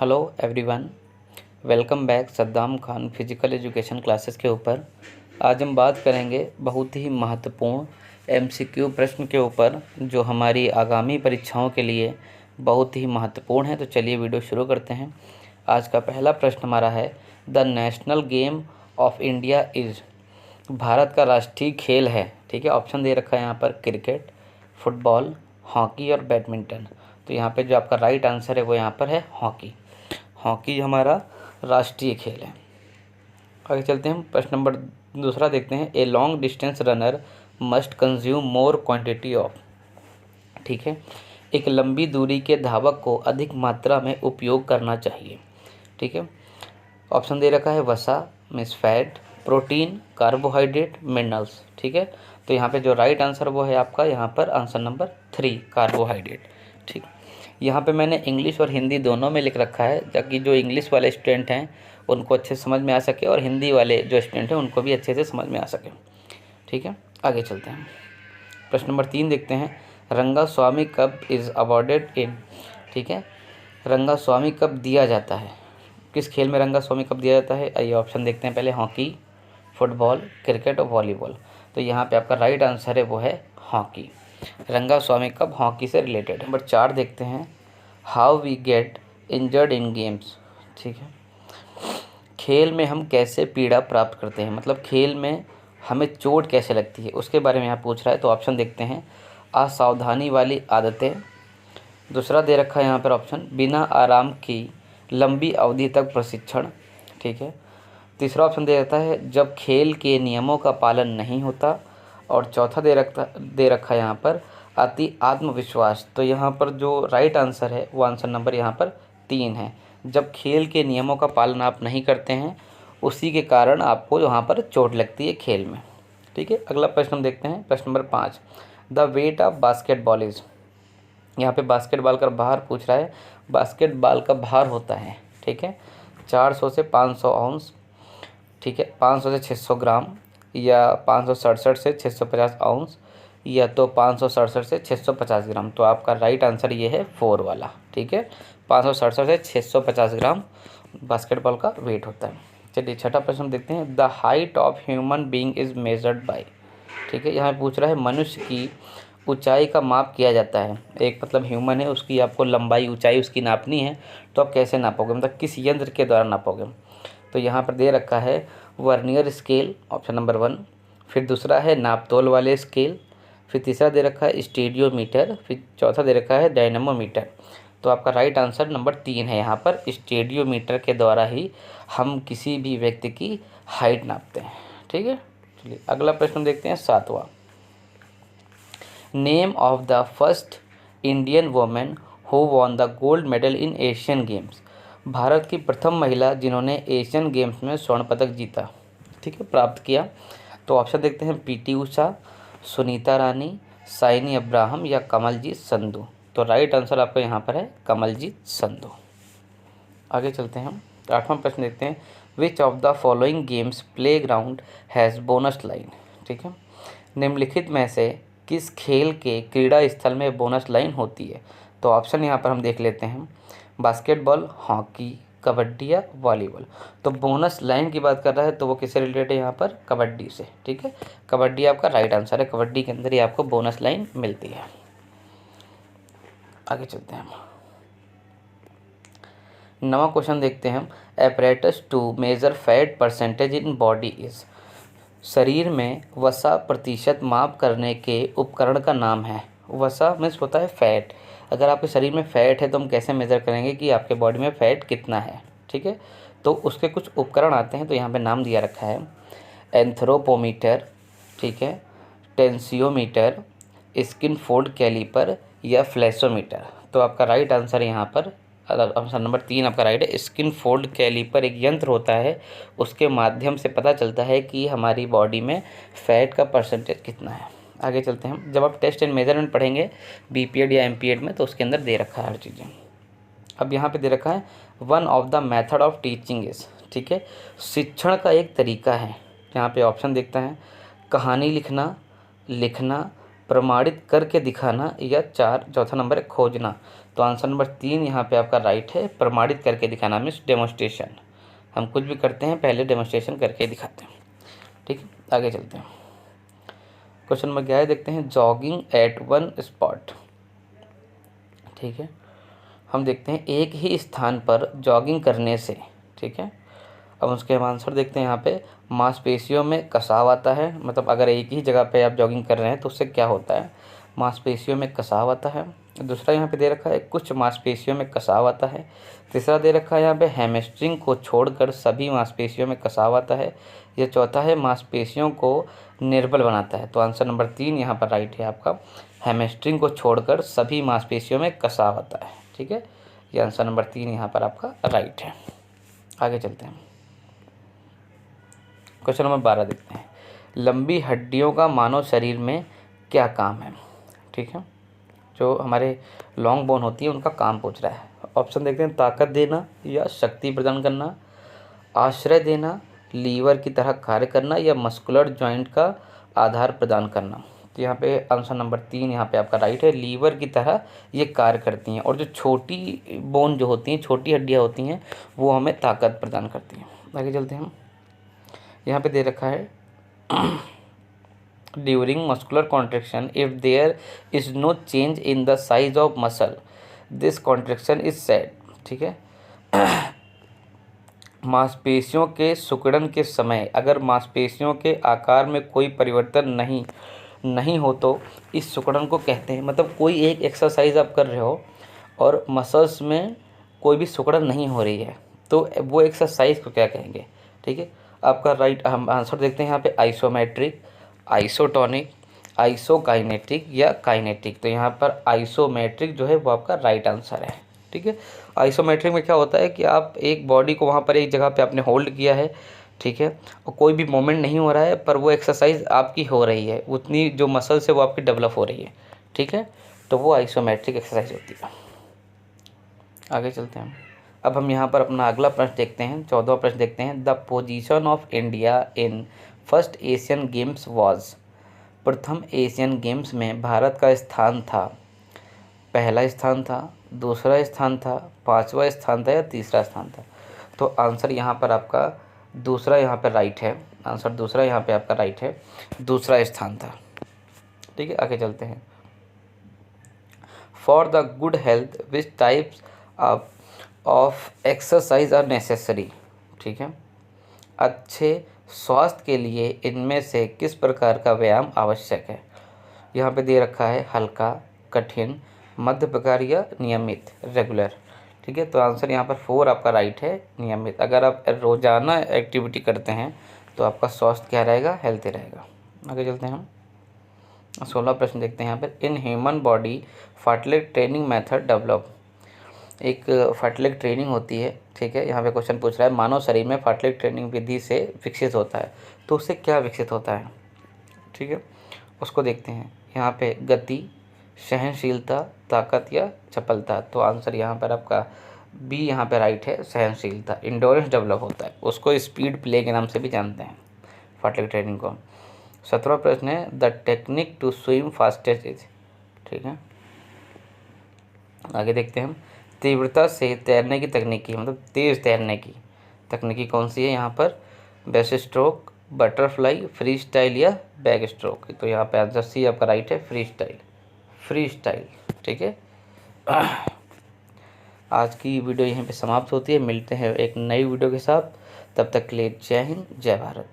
Hello everyone, welcome back Saddam Khan physical education classes के ऊपर। आज हम बात करेंगे बहुत ही महत्वपूर्ण एमसीक्यू प्रश्न के ऊपर जो हमारी आगामी परीक्षाओं के लिए बहुत ही महत्वपूर्ण है। तो चलिए वीडियो शुरू करते हैं। आज का पहला प्रश्न हमारा है, the national game of India is. Bharat का राष्ट्रीय खेल है, ठीक है। ऑप्शन दे रखा है यहाँ पर क्रिकेट, फुटबॉल, हॉकी और बैडमिंटन। तो यहाँ पे जो आपका राइट आंसर है वो यहाँ पर है हॉकी। हॉकी हमारा राष्ट्रीय खेल है। आगे चलते हैं, प्रश्न नंबर दूसरा देखते हैं। A long distance runner must consume more quantity of, ठीक है। एक लंबी दूरी के धावक को अधिक मात्रा में उपयोग करना चाहिए, ठीक है। ऑप्शन दे रखा है वसा, miss fat, protein, carbohydrate, minerals, ठीक है। तो यहाँ पे जो राइट आंसर वो है आपका यहाँ पर आंसर नंबर 3 कार्बोहाइड्रेट, ठीक। यहाँ पे मैंने इंग्लिश और हिंदी दोनों में लिख रखा है ताकि जो इंग्लिश वाले स्टूडेंट हैं उनको अच्छे से समझ में आ सके और हिंदी वाले जो स्टूडेंट हैं उनको भी अच्छे से समझ में आ सके, ठीक है। आगे चलते हैं, प्रश्न नंबर 3 देखते हैं। रंगास्वामी कप इज़ अवॉर्डेड इन, ठीक है। रंगास्वामी कप दिया जाता है, किस खेल में रंगास्वामी कप दिया जाता है? आइए ऑप्शन देखते हैं पहले। हॉकी, फुटबॉल, क्रिकेट और वॉलीबॉल। तो यहाँ पे आपका राइट आंसर है वो है हॉकी। रंगास्वामी कप हॉकी से रिलेटेड। नंबर 4 देखते हैं। How we get injured in games, ठीक है। खेल में हम कैसे पीड़ा प्राप्त करते हैं, मतलब खेल में हमें चोट कैसे लगती है उसके बारे में यहाँ पूछ रहा है। तो ऑप्शन देखते हैं। असावधानी वाली आदतें, दूसरा दे रखा है यहाँ पर ऑप्शन बिना आराम की लंबी अवधि तक प्रशिक्षण, ठीक है। तीसरा ऑप्शन दे रखा है जब खेल के नियमों का पालन नहीं होता, और चौथा दे रखा है यहाँ पर अति आत्मविश्वास। तो यहाँ पर जो राइट आंसर है वो आंसर नंबर यहाँ पर 3 है। जब खेल के नियमों का पालन आप नहीं करते हैं उसी के कारण आपको यहाँ पर चोट लगती है खेल में, ठीक है। अगला प्रश्न हम देखते हैं, प्रश्न number 5। The weight of basketball is. यहाँ पे बास्केटबॉल का भार पूछ रहा है। बास्केटबॉल का भार होता है, ठीक है, 400 से 500 आउंस, ठीक है, 500 से 600 ग्राम, या 567 से 650 आउंस, या तो 567 से 650 ग्राम। तो आपका राइट आंसर ये है 4 वाला, ठीक है। 567 से 650 ग्राम बास्केटबॉल का वेट होता है। चलिए छठा प्रश्न देखते हैं। The height of human being is measured by, ठीक है। यहाँ पूछ रहा है मनुष्य की ऊंचाई का माप किया जाता है। एक मतलब ह्यूमन है, उसकी आपको लंबाई ऊंचाई उसकी नापनी है, तो आप कैसे नापोगे, मतलब किस यंत्र के द्वारा नापोगे? तो यहाँ पर दे रखा है वर्नियर स्केल, ऑप्शन नंबर 1। फिर दूसरा है नापतोल वाले स्केल, फिर तीसरा दे रखा है स्टेडियोमीटर, फिर चौथा दे रखा है डायनामोमीटर। तो आपका राइट आंसर नंबर 3 है। यहाँ पर स्टेडियोमीटर के द्वारा ही हम किसी भी व्यक्ति की हाइट नापते हैं, ठीक है। चलिए अगला प्रश्न देखते हैं, 7वां। Name of the first Indian women who won the gold medal in Asian games. भारत की प्रथम महिला जिन्होंने एशियन गेम्स में स्वर्ण पदक जीता, ठीक है, प्राप्त किया। तो ऑप्शन देखते हैं। पीटी उषा, सुनीता रानी, साइनी अब्राहम या कमलजीत संधू। तो राइट आंसर आपका यहाँ पर है कमलजीत संधू। आगे चलते हैं हम, 8वां प्रश्न देखते हैं। Which of the following games play ground has bonus line, ठीक है। निम्नलिखित में से किस खेल के क्रीड़ा स्थल में बोनस लाइन होती है? तो ऑप्शन यहाँ पर हम देख लेते हैं। बास्केटबॉल, हॉकी, कबड्डी या वॉलीबॉल। तो बोनस लाइन की बात कर रहा है तो वो किससे रिलेटेड है? यहाँ पर कबड्डी से, ठीक है। कबड्डी आपका राइट आंसर है, कबड्डी के अंदर ही आपको बोनस लाइन मिलती है। आगे चलते हैं हम, 9वां क्वेश्चन देखते हैं हम। Apparatus to measure fat percentage in body is. शरीर में वसा प्रतिशत माप करने के उपकरण का नाम है। वसा मीन्स होता है फैट। अगर आपके शरीर में फ़ैट है तो हम कैसे मेज़र करेंगे कि आपके बॉडी में फ़ैट कितना है, ठीक है। तो उसके कुछ उपकरण आते हैं, तो यहाँ पे नाम दिया रखा है एंथ्रोपोमीटर, ठीक है, टेंसियोमीटर, स्किन फोल्ड कैलिपर या फ्लैशोमीटर। तो आपका राइट आंसर यहाँ पर ऑप्शन नंबर 3 आपका राइट है। स्किन फोल्ड कैलिपर एक यंत्र होता है, उसके माध्यम से पता चलता है कि हमारी बॉडी में फ़ैट का परसेंटेज कितना है। आगे चलते हैं हम, जब आप टेस्ट एंड मेजरमेंट पढ़ेंगे बीपीएड या एमपीएड में तो उसके अंदर दे रखा है हर चीज़ें। अब यहाँ पे दे रखा है one of the method of teaching is, ठीक है, शिक्षण का एक तरीका है। यहाँ पे ऑप्शन देखता है कहानी लिखना, लिखना, प्रमाणित करके दिखाना, या 4 चौथा नंबर है खोजना। तो आंसर नंबर 3 यहाँ पे आपका राइट है, प्रमाणित करके दिखाना मीन्स डेमोन्स्ट्रेशन। हम कुछ भी करते हैं पहले डेमोन्स्ट्रेशन करके दिखाते हैं। ठीक है, आगे चलते हैं। क्वेश्चन नंबर 11 देखते हैं, जॉगिंग एट वन स्पॉट। ठीक है, हम देखते हैं एक ही स्थान पर जॉगिंग करने से। ठीक है, अब उसके हम आंसर देखते हैं। यहाँ पे मांसपेशियों में कसाव आता है, मतलब अगर एक ही जगह पे आप जॉगिंग कर रहे हैं तो उससे क्या होता है, मांसपेशियों में कसाव आता है। दूसरा यहाँ पे दे रखा है कुछ मांसपेशियों में कसाव आता है। तीसरा दे रखा है यहाँ पे हैमस्ट्रिंग को छोड़कर सभी मांसपेशियों में कसाव आता है। यह चौथा है मांसपेशियों को निर्बल बनाता है। तो आंसर नंबर 3 यहाँ पर राइट है आपका, हैमस्ट्रिंग को छोड़कर सभी मांसपेशियों में कसाव आता है। ठीक है, ये आंसर नंबर 3 यहाँ पर आपका राइट है। आगे चलते हैं। क्वेश्चन नंबर 12 देखते हैं, लंबी हड्डियों का मानव शरीर में क्या काम है। ठीक है, जो हमारे लॉन्ग बोन होती है उनका काम पूछ रहा है। ऑप्शन देखते हैं, ताकत देना या शक्ति प्रदान करना, आश्रय देना, लीवर की तरह कार्य करना, या मस्कुलर जॉइंट का आधार प्रदान करना। तो यहाँ पे आंसर नंबर 3 यहाँ पे आपका राइट है, लीवर की तरह ये कार्य करती हैं। और जो छोटी बोन जो होती हैं, छोटी हड्डियाँ होती हैं, वो हमें ताकत प्रदान करती हैं। आगे चलते हैं। यहाँ पे दे रखा है during muscular contraction if there is no change in the size of muscle this contraction is said. ठीक है, मांसपेशियों के सिकुड़न के समय अगर मांसपेशियों के आकार में कोई परिवर्तन नहीं हो तो इस सिकुड़न को कहते हैं। मतलब कोई एक एक्सरसाइज आप कर रहे हो और मसल्स में कोई भी सिकुड़न नहीं हो रही है तो वो एक्सरसाइज को क्या कहेंगे। ठीक है, आपका राइट हम आंसर देखते हैं यहाँ पे, आइसोमेट्रिक, आइसोटोनिक, आइसोकाइनेटिक या काइनेटिक। तो यहाँ पर आइसोमेट्रिक जो है वो आपका राइट आंसर है। ठीक है, आइसोमेट्रिक में क्या होता है कि आप एक बॉडी को वहाँ पर एक जगह पे आपने होल्ड किया है। ठीक है, और कोई भी मूवमेंट नहीं हो रहा है पर वो एक्सरसाइज आपकी हो रही है, उतनी जो मसल्स है वो आपकी डेवलप हो रही है। ठीक है, तो वो आइसोमेट्रिक एक्सरसाइज होती है। आगे चलते हैं। अब हम यहाँ पर अपना अगला प्रश्न देखते हैं, 14वां प्रश्न देखते हैं, the position of India in first Asian games was. प्रथम एशियन गेम्स में भारत का स्थान था, पहला स्थान था, दूसरा स्थान था, पांचवा स्थान था या तीसरा स्थान था। तो आंसर यहाँ पर आपका दूसरा यहाँ पर राइट है, आंसर दूसरा यहाँ पे आपका राइट है, दूसरा स्थान था। ठीक है, आगे चलते हैं। For the good health which types of exercise are necessary. ठीक है, अच्छे स्वास्थ्य के लिए इनमें से किस प्रकार का व्यायाम आवश्यक है। यहाँ पे दे रखा है हल्का, कठिन, मध्य प्रकार या नियमित, रेगुलर। ठीक है, तो आंसर यहाँ पर 4 आपका राइट है, नियमित। अगर आप रोजाना एक्टिविटी करते हैं तो आपका स्वास्थ्य क्या रहेगा, हेल्थी रहेगा। आगे चलते हैं हम 16वां प्रश्न देखते हैं यहाँ पर, in human body fartlek training method develop. एक फार्टलेग ट्रेनिंग होती है। ठीक है, यहाँ पे क्वेश्चन पूछ रहा है मानव शरीर में फार्टलेग ट्रेनिंग विधि से विकसित होता है, तो उससे क्या विकसित होता है। ठीक है, उसको देखते हैं। यहाँ पे गति, सहनशीलता, ताकत या चपलता। तो आंसर यहाँ पर आपका बी यहाँ पे राइट है, सहनशीलता, इंडोरेंस डेवलप होता है, उसको स्पीड प्ले के नाम से भी जानते हैं फार्टलेग ट्रेनिंग को। 17वां प्रश्न है, the technique to swim fastest is. ठीक है, आगे देखते हैं हम, तीव्रता से तैरने की तकनीकी, मतलब तेज़ तैरने की तकनीकी कौन सी है यहाँ पर, best stroke, butterfly, free style या बैक स्ट्रोक। तो यहाँ पे आंसर सी आपका राइट है, फ्री स्टाइल, फ्री स्टाइल। ठीक है, आज की वीडियो यहीं पे समाप्त होती है, मिलते हैं एक नई वीडियो के साथ, तब तक के लिए जय हिंद, जय भारत।